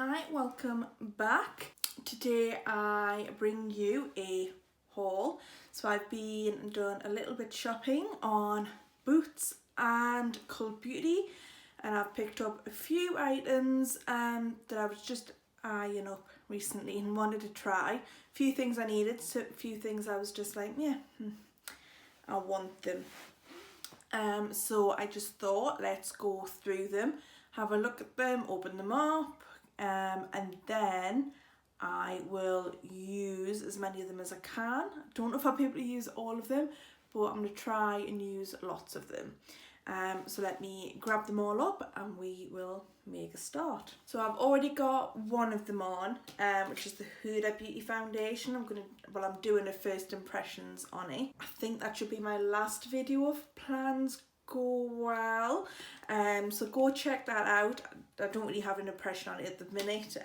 Hi, welcome back. Today I bring you a haul. So I've been done a little bit shopping on Boots and Cult Beauty, and I've picked up a few items that I was just eyeing up recently and wanted to try. A few things I needed, so a few things I was just like, yeah, I want them. So I just thought, let's go through them, have a look at them, open them up, and then I will use as many of them as I can. I don't know if I'll be able to use all of them, but I'm going to try and use lots of them. So let me grab them all up and we will make a start. So I've already got one of them on, which is the Huda Beauty Foundation. I'm doing a first impressions on it. I think that should be my last video of plans go well. So go check that out. I don't really have an impression on it at the minute.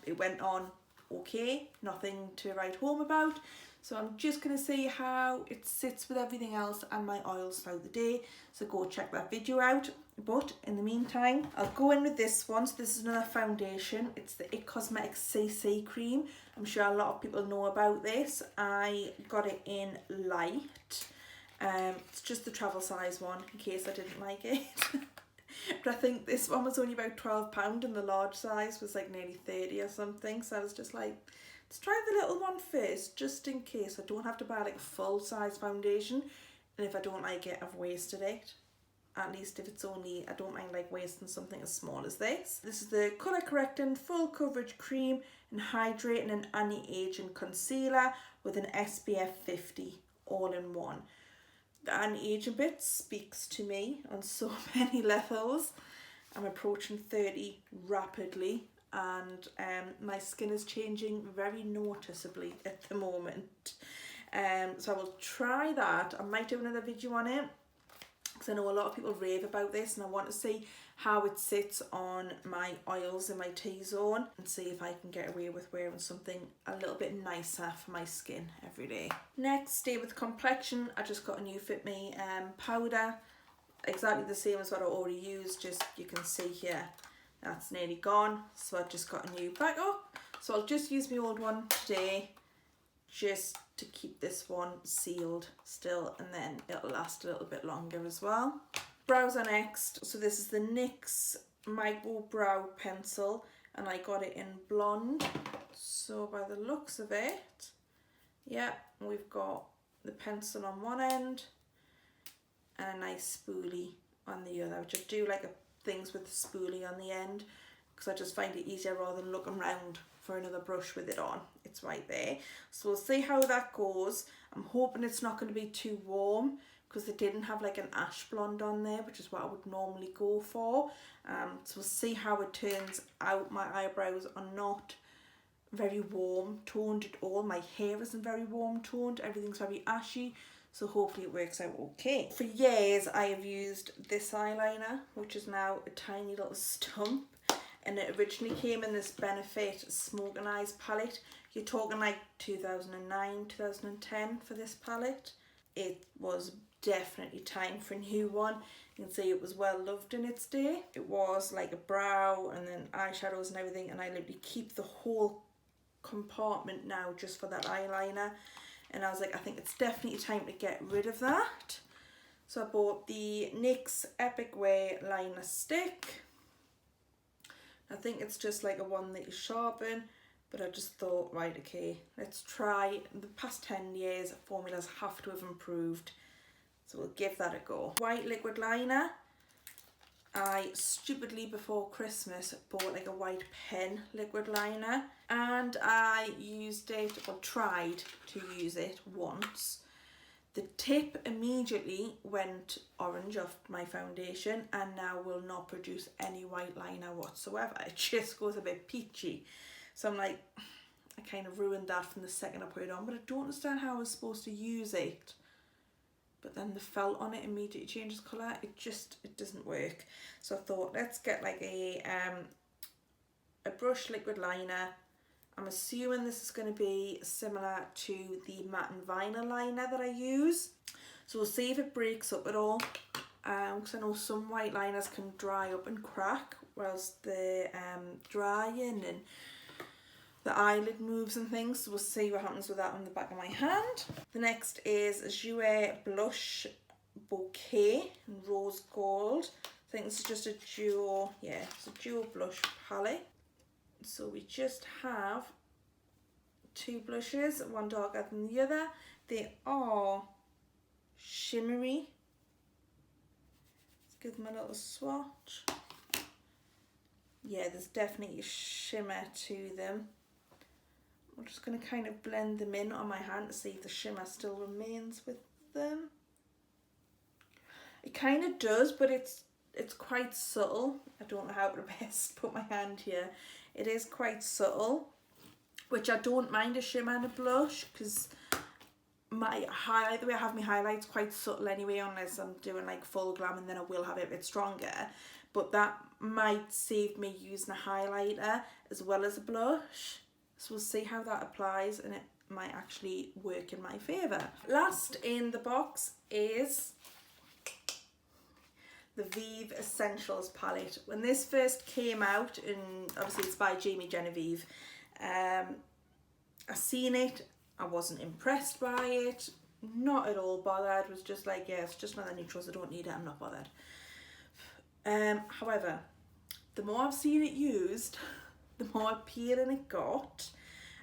It went on okay, nothing to write home about. So I'm just going to see how it sits with everything else and my oils throughout the day. So go check that video out. But in the meantime, I'll go in with this one. So this is another foundation. It's the It Cosmetics CC cream. I'm sure a lot of people know about this. I got it in light. It's just the travel size one in case I didn't like it. But I think this one was only about £12 and the large size was like nearly 30 or something. So I was just like, let's try the little one first, just in case I don't have to buy like a full size foundation. And if I don't like it, I've wasted it. At least if it's only, I don't mind like wasting something as small as this. This is the colour correcting full coverage cream and hydrating and anti-aging concealer with an SPF 50 all in one. The anti-aging bit speaks to me on so many levels. I'm approaching 30 rapidly and my skin is changing very noticeably at the moment. So I will try that. I might do another video on it because I know a lot of people rave about this and I want to see how it sits on my oils in my T-zone and see if I can get away with wearing something a little bit nicer for my skin every day. Next, stay with complexion. I just got a new FitMe powder, exactly the same as what I already used, just you can see here that's nearly gone, so I just got a new backup. So I'll just use my old one today just to keep this one sealed still, and then it'll last a little bit longer as well. Brows are next. So this is the NYX Micro Brow Pencil and I got it in blonde. So by the looks of it, yeah, we've got the pencil on one end and a nice spoolie on the other, which I do like things with the spoolie on the end because I just find it easier rather than looking around for another brush with it on. It's right there. So we'll see how that goes. I'm hoping it's not going to be too warm because they didn't have like an ash blonde on there, which is what I would normally go for. So we'll see how it turns out. My eyebrows are not very warm toned at all. My hair isn't very warm toned. Everything's very ashy. So hopefully it works out okay. For years I have used this eyeliner, which is now a tiny little stump. And it originally came in this Benefit Smoke and Eyes palette. You're talking like 2009, 2010 for this palette. It was definitely time for a new one. You can see it was well loved in its day. It was like a brow and then eyeshadows and everything, and I literally keep the whole compartment now just for that eyeliner. And I was like, I think it's definitely time to get rid of that. So I bought the NYX Epic Whey liner stick. I think it's just like a one that you sharpen, but I just thought, right, okay, let's try. In the past 10 years, formulas have to have improved, so we'll give that a go. White liquid liner. I stupidly before Christmas bought like a white pen liquid liner, and I used it, or tried to use it once. The tip immediately went orange off my foundation and now will not produce any white liner whatsoever. It just goes a bit peachy. So I'm like, I kind of ruined that from the second I put it on, but I don't understand how I was supposed to use it. But then the felt on it immediately changes colour. It doesn't work. So I thought, let's get like a brush liquid liner. I'm assuming this is going to be similar to the matte and vinyl liner that I use. So we'll see if it breaks up at all. because I know some white liners can dry up and crack whilst they're drying and the eyelid moves and things. So we'll see what happens with that on the back of my hand. The next is Jouer Blush Bouquet in Rose Gold. I think this is just a duo, yeah, it's a duo blush palette. So we just have two blushes, one darker than the other. They are shimmery. Let's give them a little swatch. Yeah, there's definitely a shimmer to them. I'm just going to kind of blend them in on my hand to see if the shimmer still remains with them. It kind of does, but it's quite subtle. I don't know how to best put my hand here. It is quite subtle, which I don't mind a shimmer and a blush, because my highlight, the way I have my highlights, quite subtle anyway, unless I'm doing like full glam, and then I will have it a bit stronger. But that might save me using a highlighter as well as a blush. So we'll see how that applies, and it might actually work in my favour. Last in the box is the Vieve Essentials palette. When this first came out, and obviously it's by Jamie Genevieve, I seen it, I wasn't impressed by it, not at all bothered, was just like, yeah, it's just another neutrals, I don't need it, I'm not bothered. However, the more I've seen it used, the more appealing it got.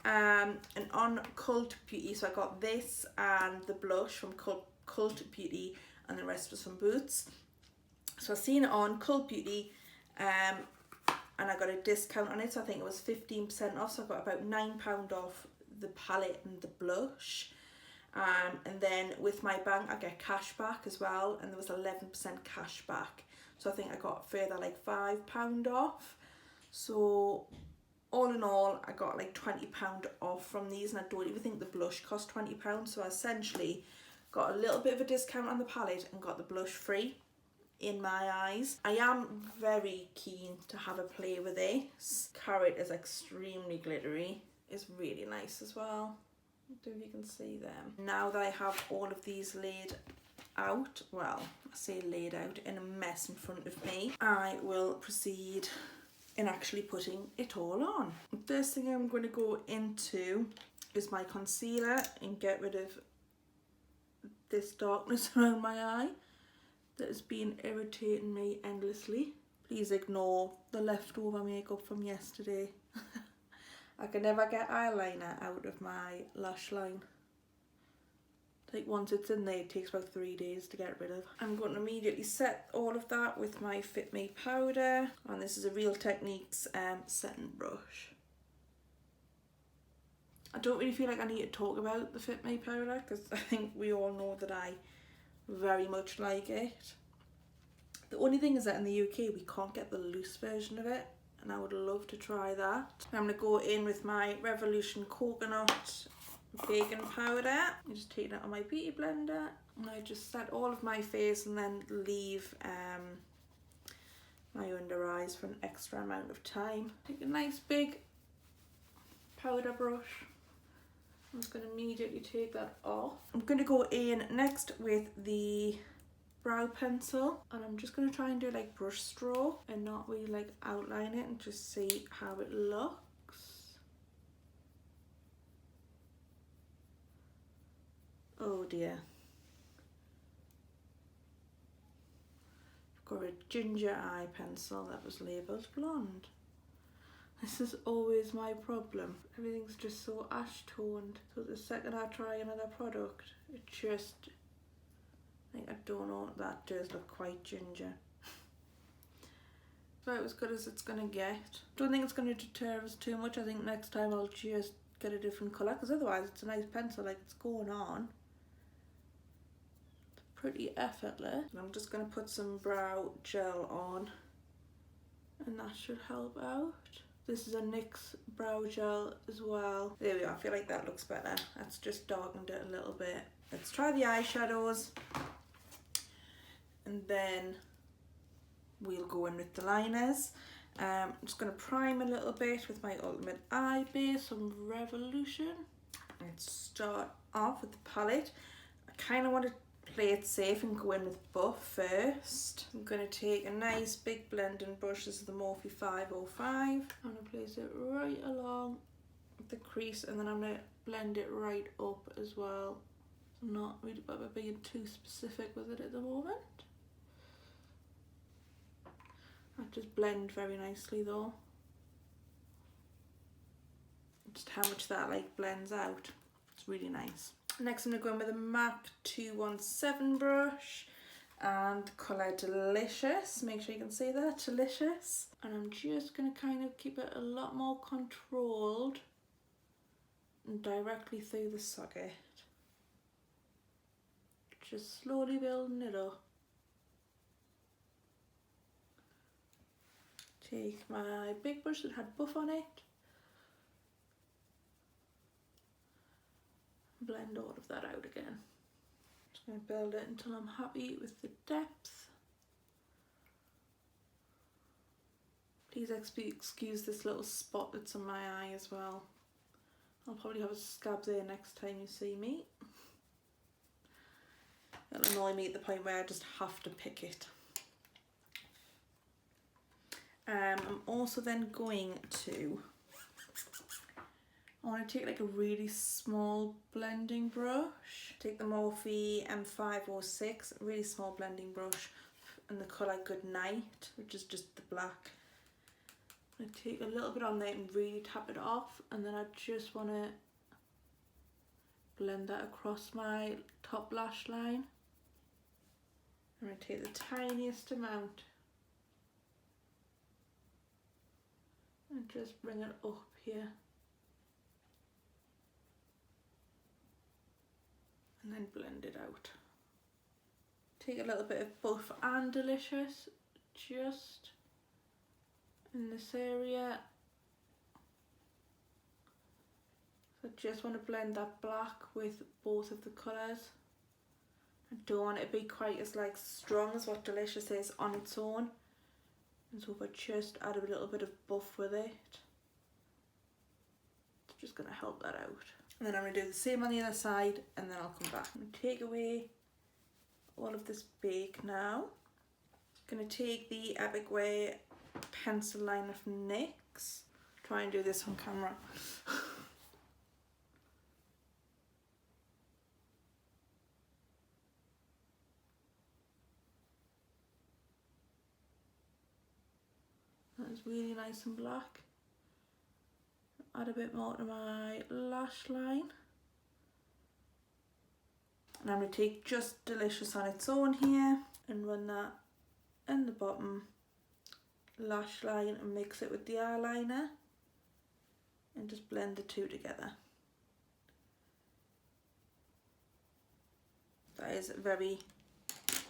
And on Cult Beauty, so I got this and the blush from Cult Beauty, and the rest was from Boots. So I've seen it on Cult Beauty, and I got a discount on it, so I think it was 15% off, so I got about £9 off the palette and the blush. And then with my bank I get cash back as well, and there was 11% cash back, so I think I got further like £5 off. So all in all I got like £20 off from these, and I don't even think the blush cost £20, so I essentially got a little bit of a discount on the palette and got the blush free in my eyes. I am very keen to have a play with this. Carrot is extremely glittery, it's really nice as well. I don't know if you can see them. Now that I have all of these laid out, well, I say laid out, in a mess in front of me, I will proceed in actually putting it all on. The first thing I'm going to go into is my concealer and get rid of this darkness around my eye that has been irritating me endlessly. Please ignore the leftover makeup from yesterday. I can never get eyeliner out of my lash line. Like once it's in there, it takes about 3 days to get rid of. I'm going to immediately set all of that with my FitMe powder, and this is a Real Techniques setting brush. I don't really feel like I need to talk about the FitMe powder, because I think we all know that I very much like it. The only thing is that in the UK we can't get the loose version of it, and I would love to try that. I'm going to go in with my Revolution Coconut Baking Powder. I just take that on my beauty blender, and I just set all of my face and then leave my under eyes for an extra amount of time. Take a nice big powder brush. I'm just going to immediately take that off. I'm going to go in next with the brow pencil, and I'm just going to try and do like brush stroke and not really like outline it, and just see how it looks. Oh dear. I've got a ginger eye pencil that was labelled blonde. This is always my problem. Everything's just so ash toned. So the second I try another product, it just, I don't know, that does look quite ginger. About as good as it's gonna get. Don't think it's gonna deter us too much. I think next time I'll just get a different colour, because otherwise it's a nice pencil, like it's going on. It's pretty effortless. And I'm just gonna put some brow gel on, and that should help out. This is a NYX brow gel as well. There we go, I feel like that looks better. That's just darkened it a little bit. Let's try the eyeshadows, and then we'll go in with the liners. I'm just going to prime a little bit with my Ultimate Eye Base from Revolution. Let's start off with the palette. I kind of want to play it safe and go in with buff first. I'm going to take a nice big blending brush. This is the Morphe 505. I'm going to place it right along the crease, and then I'm going to blend it right up as well. I'm not really about being too specific with it at the moment. That just blend very nicely though. Just how much that like blends out. It's really nice. Next I'm going to go in with a MAC 217 brush and colour Delicious. Make sure you can see that, Delicious. And I'm just going to kind of keep it a lot more controlled and directly through the socket. Just slowly building it up. Take my big brush that had buff on it. Blend all of that out again. Just going to build it until I'm happy with the depth. Please excuse this little spot that's on my eye as well. I'll probably have a scab there next time you see me. It'll annoy me at the point where I just have to pick it. I'm also then going to, I want to take like a really small blending brush. Take the Morphe M506, a really small blending brush, and the colour Good Night, which is just the black. I take a little bit on there and really tap it off, and then I just want to blend that across my top lash line. I'm going to take the tiniest amount and just bring it up here. And then blend it out. Take a little bit of Buff and Delicious just in this area. So I just want to blend that black with both of the colours. I don't want it to be quite as like strong as what Delicious is on its own. And so if I just add a little bit of buff with it, it's just going to help that out. And then I'm going to do the same on the other side, and then I'll come back. I'm going to take away all of this bake now. I'm going to take the Epic Whey pencil liner from NYX. Try and do this on camera. That's really nice and black. Add a bit more to my lash line. And I'm going to take just Delicious on its own here and run that in the bottom lash line and mix it with the eyeliner and just blend the two together. That is very,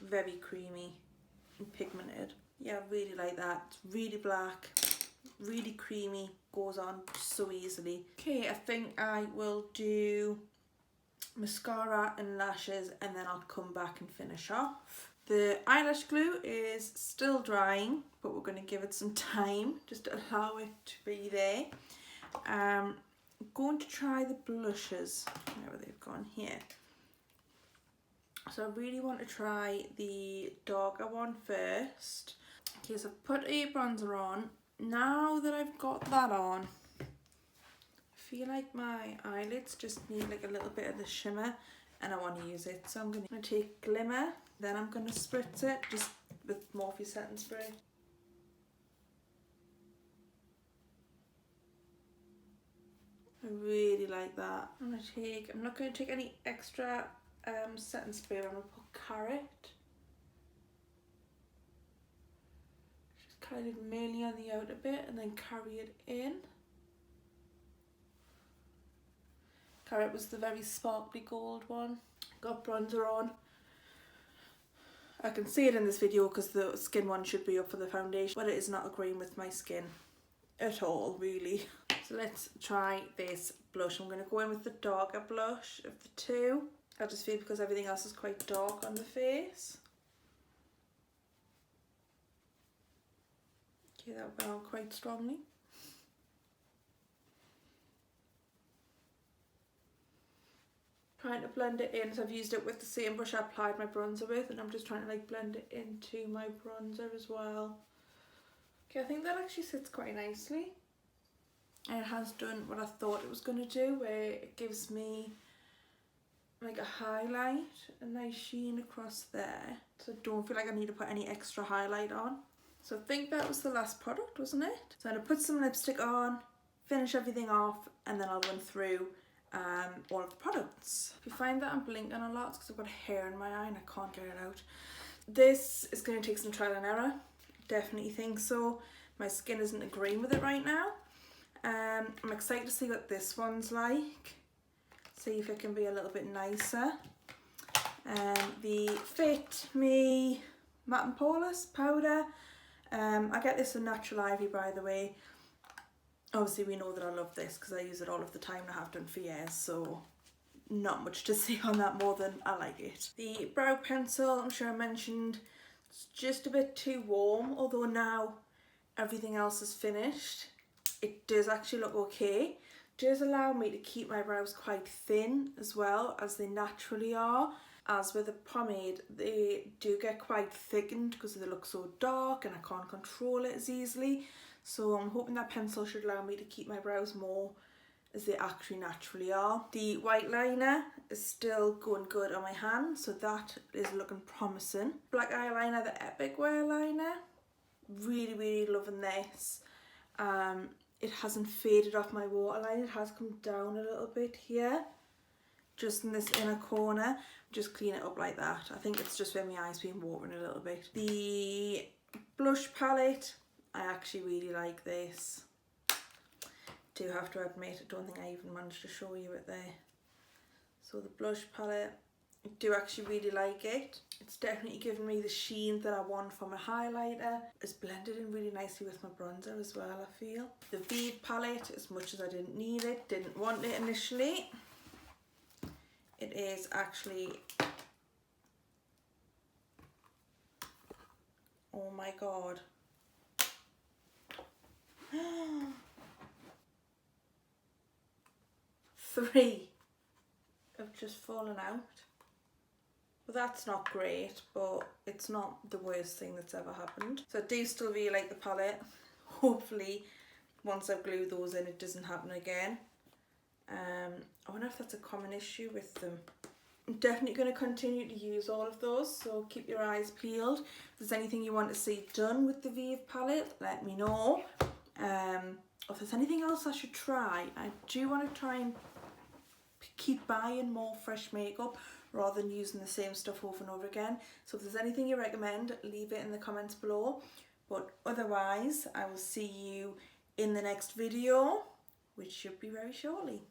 very creamy and pigmented. Yeah, I really like that. It's really black, really creamy, goes on so easily. Okay, I think I will do mascara and lashes, and then I'll come back and finish off. The eyelash glue is still drying, but we're going to give it some time just to allow it to be there. I'm going to try the blushes, wherever they've gone here. So I really want to try the darker one first. Okay, so I've put a bronzer on. Now that I've got that on, I feel like my eyelids just need like a little bit of the shimmer, and I want to use it. So I'm going to take Glimmer, then I'm going to spritz it just with Morphe setting spray. I really like that. I'm not going to take any extra setting spray. I'm going to put Carrot. Just kind of mainly on the outer bit and then carry it in. Carrot was the very sparkly gold one. Got bronzer on. I can see it in this video because the skin one should be up for the foundation, but it is not agreeing with my skin at all, really. So let's try this blush. I'm going to go in with the darker blush of the two. I just feel because everything else is quite dark on the face. Okay, that went on quite strongly. trying to blend it in. So I've used it with the same brush I applied my bronzer with, and I'm just trying to like blend it into my bronzer as well. Okay, I think that actually sits quite nicely. And it has done what I thought it was going to do, where it gives me like a highlight, a nice sheen across there. So I don't feel like I need to put any extra highlight on. So I think that was the last product, wasn't it? So I'm going to put some lipstick on, finish everything off, and then I'll run through all of the products. If you find that I'm blinking a lot, it's because I've got hair in my eye and I can't get it out. This is going to take some trial and error. Definitely think so. My skin isn't agreeing with it right now. I'm excited to see what this one's like. See if it can be a little bit nicer. The FitMe Matte and Poreless powder. I get this in Natural Ivy, by the way. Obviously we know that I love this because I use it all of the time and I have done for years, so not much to say on that more than I like it. The brow pencil, I'm sure I mentioned, it's just a bit too warm, although now everything else is finished. It does actually look okay. It does allow me to keep my brows quite thin as well, as they naturally are. As with the pomade, they do get quite thickened because they look so dark and I can't control it as easily. So I'm hoping that pencil should allow me to keep my brows more as they actually naturally are. The white liner is still going good on my hand, so that is looking promising. Black eyeliner, the Epic Wear liner. Really loving this. It hasn't faded off my waterline, it has come down a little bit here, just in this inner corner. Just clean it up like that. I think it's just where my eye's been watering a little bit. The blush palette, I actually really like this. Do have to admit, I don't think I even managed to show you it there. So the blush palette, I do actually really like it. It's definitely given me the sheen that I want from a highlighter. It's blended in really nicely with my bronzer as well, I feel. The Vieve palette, as much as I didn't need it, didn't want it initially, it is actually, oh my god. Three have just fallen out. Well, that's not great, but it's not the worst thing that's ever happened. So I do still really like the palette. Hopefully, once I've glued those in, it doesn't happen again. I wonder if that's a common issue with them. I'm definitely going to continue to use all of those, so keep your eyes peeled. If there's anything you want to see done with the Vieve palette, let me know. If there's anything else I should try, I do want to try and keep buying more fresh makeup rather than using the same stuff over and over again. So if there's anything you recommend, leave it in the comments below. But otherwise, I will see you in the next video, which should be very shortly.